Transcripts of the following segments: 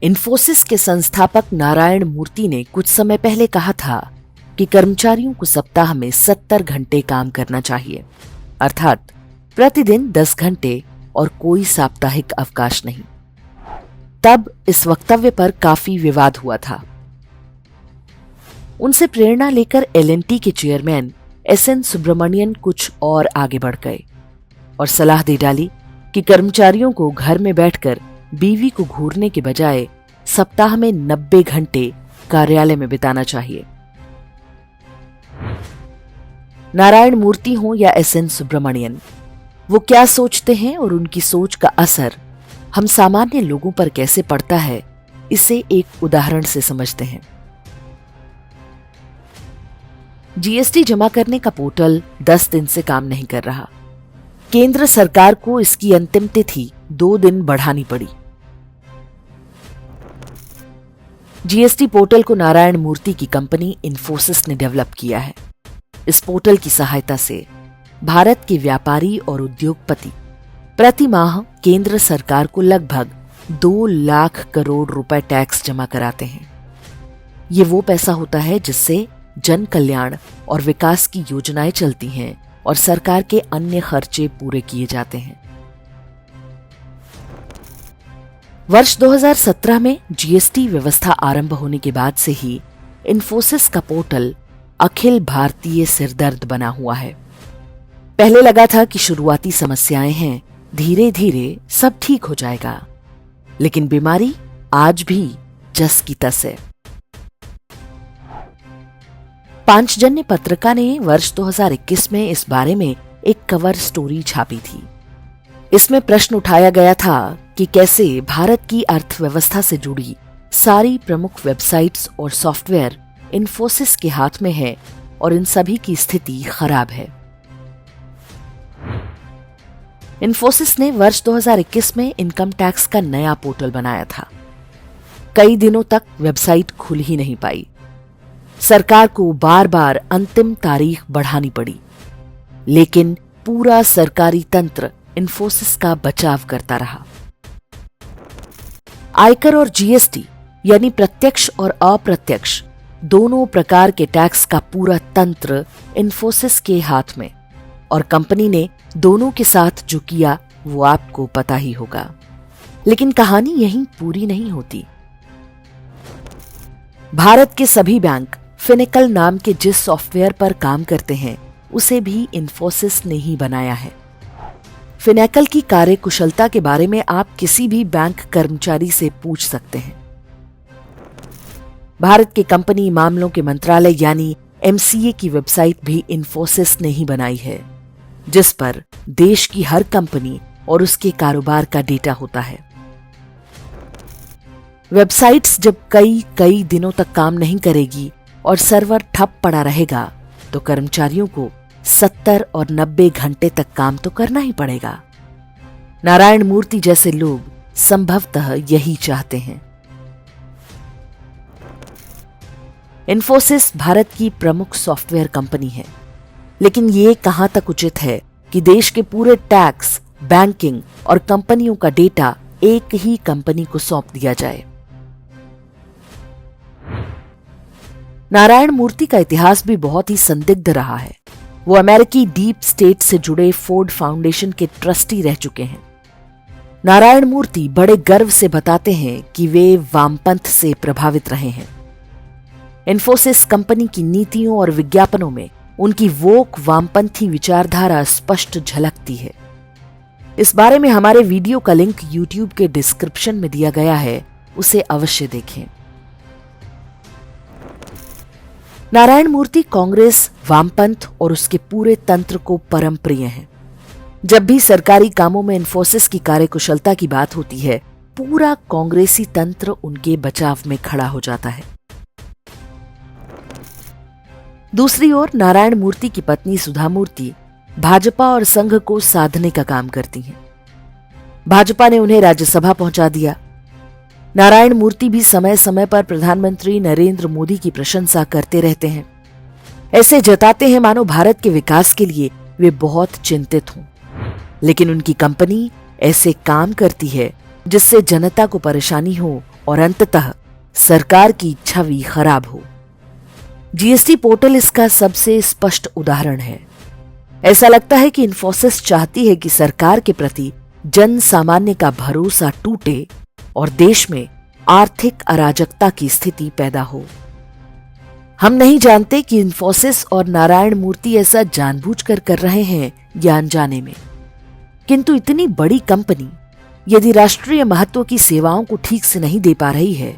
इन्फोसिस के संस्थापक नारायण मूर्ति ने कुछ समय पहले कहा था कि कर्मचारियों को सप्ताह में 70 घंटे काम करना चाहिए, अर्थात प्रतिदिन 10 घंटे और कोई साप्ताहिक अवकाश नहीं। तब इस वक्तव्य पर काफी विवाद हुआ था। उनसे प्रेरणा लेकर एल&टी के चेयरमैन एस.एन. सुब्रमण्यन कुछ और आगे बढ़ गए और सलाह दे डाली कि कर्मचारियों को घर में बैठकर बीवी को घूरने के बजाय सप्ताह में 90 घंटे कार्यालय में बिताना चाहिए। नारायण मूर्ति हो या एस.एन. सुब्रमण्यन, वो क्या सोचते हैं और उनकी सोच का असर हम सामान्य लोगों पर कैसे पड़ता है, इसे एक उदाहरण से समझते हैं। जीएसटी जमा करने का पोर्टल 10 दिन से काम नहीं कर रहा। केंद्र सरकार को इसकी अंतिम तिथि 2 दिन बढ़ानी पड़ी। जीएसटी पोर्टल को नारायण मूर्ति की कंपनी इन्फोसिस ने डेवलप किया है। इस पोर्टल की सहायता से भारत के व्यापारी और उद्योगपति प्रति माह केंद्र सरकार को लगभग 2 लाख करोड़ रुपए टैक्स जमा कराते हैं। ये वो पैसा होता है जिससे जन कल्याण और विकास की योजनाएं चलती हैं और सरकार के अन्य खर्चे पूरे किए जाते हैं। वर्ष 2017 में जीएसटी व्यवस्था आरंभ होने के बाद से ही इन्फोसिस का पोर्टल अखिल भारतीय सिरदर्द बना हुआ है। पहले लगा था कि शुरुआती समस्याएं हैं, धीरे धीरे सब ठीक हो जाएगा, लेकिन बीमारी आज भी जस की तस है। पांचजन्य पत्रिका ने वर्ष 2021 में इस बारे में एक कवर स्टोरी छापी थी। इसमें प्रश्न उठाया गया था कि कैसे भारत की अर्थव्यवस्था से जुड़ी सारी प्रमुख वेबसाइट्स और सॉफ्टवेयर इन्फोसिस के हाथ में है और इन सभी की स्थिति खराब है। इन्फोसिस ने वर्ष 2021 में इनकम टैक्स का नया पोर्टल बनाया था। कई दिनों तक वेबसाइट खुल ही नहीं पाई। सरकार को बार बार अंतिम तारीख बढ़ानी पड़ी, लेकिन पूरा सरकारी तंत्र इन्फोसिस का बचाव करता रहा। आयकर और जीएसटी यानी प्रत्यक्ष और अप्रत्यक्ष दोनों प्रकार के टैक्स का पूरा तंत्र इन्फोसिस के हाथ में, और कंपनी ने दोनों के साथ जो किया वो आपको पता ही होगा। लेकिन कहानी यहीं पूरी नहीं होती। भारत के सभी बैंक फिनिकल नाम के जिस सॉफ्टवेयर पर काम करते हैं उसे भी इन्फोसिस ने ही बनाया है। फिनिकल की कार्यकुशलता के बारे में आप किसी भी बैंक कर्मचारी से पूछ सकते हैं। भारत के कंपनी मामलों के मंत्रालय यानी एमसीए की वेबसाइट भी इन्फोसिस ने ही बनाई है, जिस पर देश की हर कंपनी और उसके कारोबार का डेटा होता है। वेबसाइट्स जब कई दिनों तक काम नहीं करेगी और सर्वर ठप पड़ा रहेगा तो कर्मचारियों को 70 और 90 घंटे तक काम तो करना ही पड़ेगा। नारायण मूर्ति जैसे लोग संभवतः यही चाहते हैं। इन्फोसिस भारत की प्रमुख सॉफ्टवेयर कंपनी है, लेकिन ये कहां तक उचित है कि देश के पूरे टैक्स, बैंकिंग और कंपनियों का डेटा एक ही कंपनी को सौंप दिया जाए। नारायण मूर्ति का इतिहास भी बहुत ही संदिग्ध रहा है। वो अमेरिकी डीप स्टेट से जुड़े फोर्ड फाउंडेशन के ट्रस्टी रह चुके हैं। नारायण मूर्ति बड़े गर्व से बताते हैं कि वे वामपंथ से प्रभावित रहे हैं। इन्फोसिस कंपनी की नीतियों और विज्ञापनों में उनकी वोक वामपंथी विचारधारा स्पष्ट झलकती है। इस बारे में हमारे वीडियो का लिंक यूट्यूब के डिस्क्रिप्शन में दिया गया है, उसे अवश्य देखें। नारायण मूर्ति कांग्रेस, वामपंथ और उसके पूरे तंत्र को परम प्रिय हैं। जब भी सरकारी कामों में इन्फोसिस की कार्यकुशलता की बात होती है, पूरा कांग्रेसी तंत्र उनके बचाव में खड़ा हो जाता है। दूसरी ओर नारायण मूर्ति की पत्नी सुधा मूर्ति भाजपा और संघ को साधने का काम करती हैं। भाजपा ने उन्हें राज्यसभा पहुंचा दिया। नारायण मूर्ति भी समय समय पर प्रधानमंत्री नरेंद्र मोदी की प्रशंसा करते रहते हैं। ऐसे जताते हैं मानो भारत के विकास के लिए वे बहुत चिंतित हों, लेकिन उनकी कंपनी ऐसे काम करती है जिससे जनता को परेशानी हो और अंततः सरकार की छवि खराब हो। जीएसटी पोर्टल इसका सबसे स्पष्ट उदाहरण है। ऐसा लगता है कि इन्फोसिस चाहती है कि सरकार के प्रति जन सामान्य का भरोसा टूटे और देश में आर्थिक अराजकता की स्थिति पैदा हो। हम नहीं जानते कि इन्फोसिस और नारायण मूर्ति ऐसा जानबूझकर कर रहे हैं या अनजाने में, किंतु इतनी बड़ी कंपनी यदि राष्ट्रीय महत्व की सेवाओं को ठीक से नहीं दे पा रही है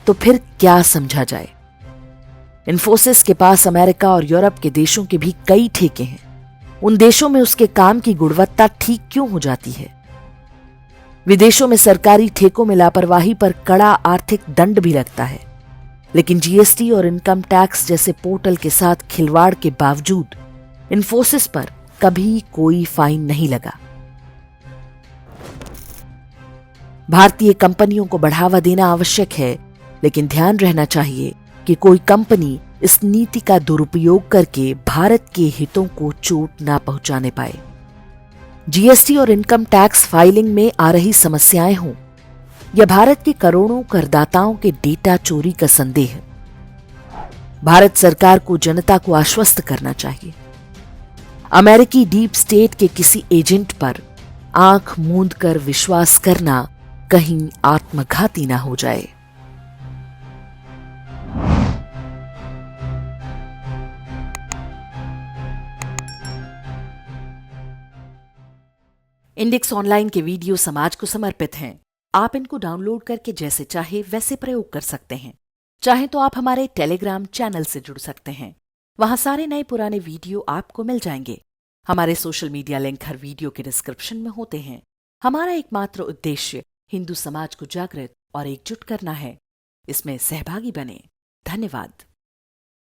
तो फिर क्या समझा जाए। इन्फोसिस के पास अमेरिका और यूरोप के देशों के भी कई ठेके हैं। उन देशों में उसके काम की गुणवत्ता ठीक क्यों हो जाती है? विदेशों में सरकारी ठेकों में लापरवाही पर कड़ा आर्थिक दंड भी लगता है, लेकिन जीएसटी और इनकम टैक्स जैसे पोर्टल के साथ खिलवाड़ के बावजूद इन्फोसिस पर कभी कोई फाइन नहीं लगा। भारतीय कंपनियों को बढ़ावा देना आवश्यक है, लेकिन ध्यान रहना चाहिए कि कोई कंपनी इस नीति का दुरुपयोग करके भारत के हितों को चोट ना पहुंचाने पाए। जीएसटी और इनकम टैक्स फाइलिंग में आ रही समस्याएं हों या भारत के करोड़ों करदाताओं के डेटा चोरी का संदेह, भारत सरकार को जनता को आश्वस्त करना चाहिए। अमेरिकी डीप स्टेट के किसी एजेंट पर आंख मूंद कर विश्वास करना कहीं आत्मघाती ना हो जाए। इंडेक्स ऑनलाइन के वीडियो समाज को समर्पित हैं। आप इनको डाउनलोड करके जैसे चाहे वैसे प्रयोग कर सकते हैं। चाहे तो आप हमारे टेलीग्राम चैनल से जुड़ सकते हैं। वहां सारे नए पुराने वीडियो आपको मिल जाएंगे। हमारे सोशल मीडिया लिंक हर वीडियो के डिस्क्रिप्शन में होते हैं। हमारा एकमात्र उद्देश्य हिंदू समाज को जागृत और एकजुट करना है। इसमें सहभागी बने। धन्यवाद।